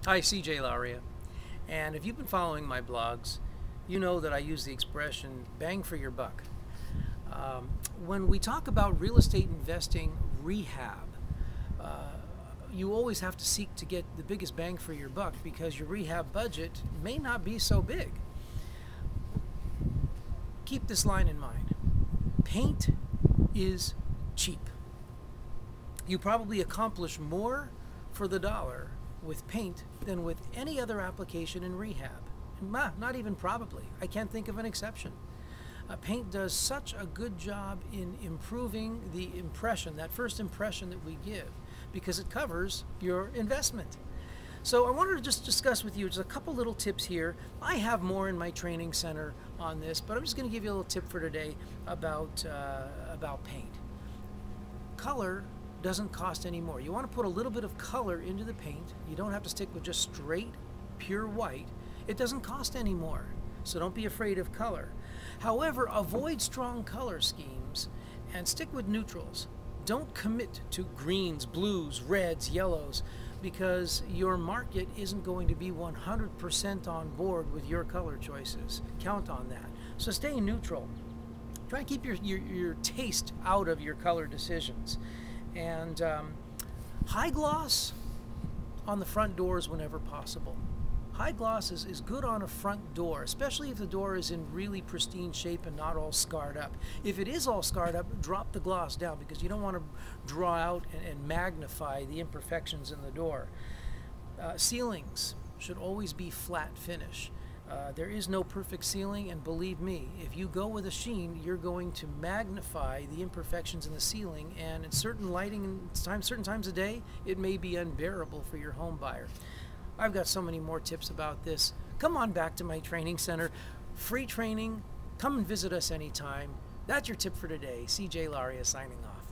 Hi, CJ Lauria. And if you've been following my blogs, you know that I use the expression bang for your buck. When we talk about real estate investing rehab, you always have to seek to get the biggest bang for your buck because your rehab budget may not be so big. Keep this line in mind. Paint is cheap. You probably accomplish more for the dollar with paint than with any other application in rehab. Not even probably. I can't think of an exception. Paint does such a good job in improving the impression, that first impression that we give, because it covers your investment. So I wanted to just discuss with you just a couple little tips here. I have more in my training center on this, but I'm just going to give you a little tip for today about paint. Color doesn't cost any more. You want to put a little bit of color into the paint. You don't have to stick with just straight, pure white. It doesn't cost any more, so don't be afraid of color. However, avoid strong color schemes and stick with neutrals. Don't commit to greens, blues, reds, yellows, because your market isn't going to be 100% on board with your color choices. Count on that. So stay neutral. Try and keep your taste out of your color decisions. And high gloss on the front doors whenever possible. High gloss is good on a front door, especially if the door is in really pristine shape and not all scarred up. If it is all scarred up, drop the gloss down because you don't want to draw out and magnify the imperfections in the door. Ceilings should always be flat finish. There is no perfect ceiling, and believe me, if you go with a sheen, you're going to magnify the imperfections in the ceiling, and in certain lighting and certain times of day, it may be unbearable for your home buyer. I've got so many more tips about this. Come on back to my training center. Free training. Come and visit us anytime. That's your tip for today. CJ Lauria signing off.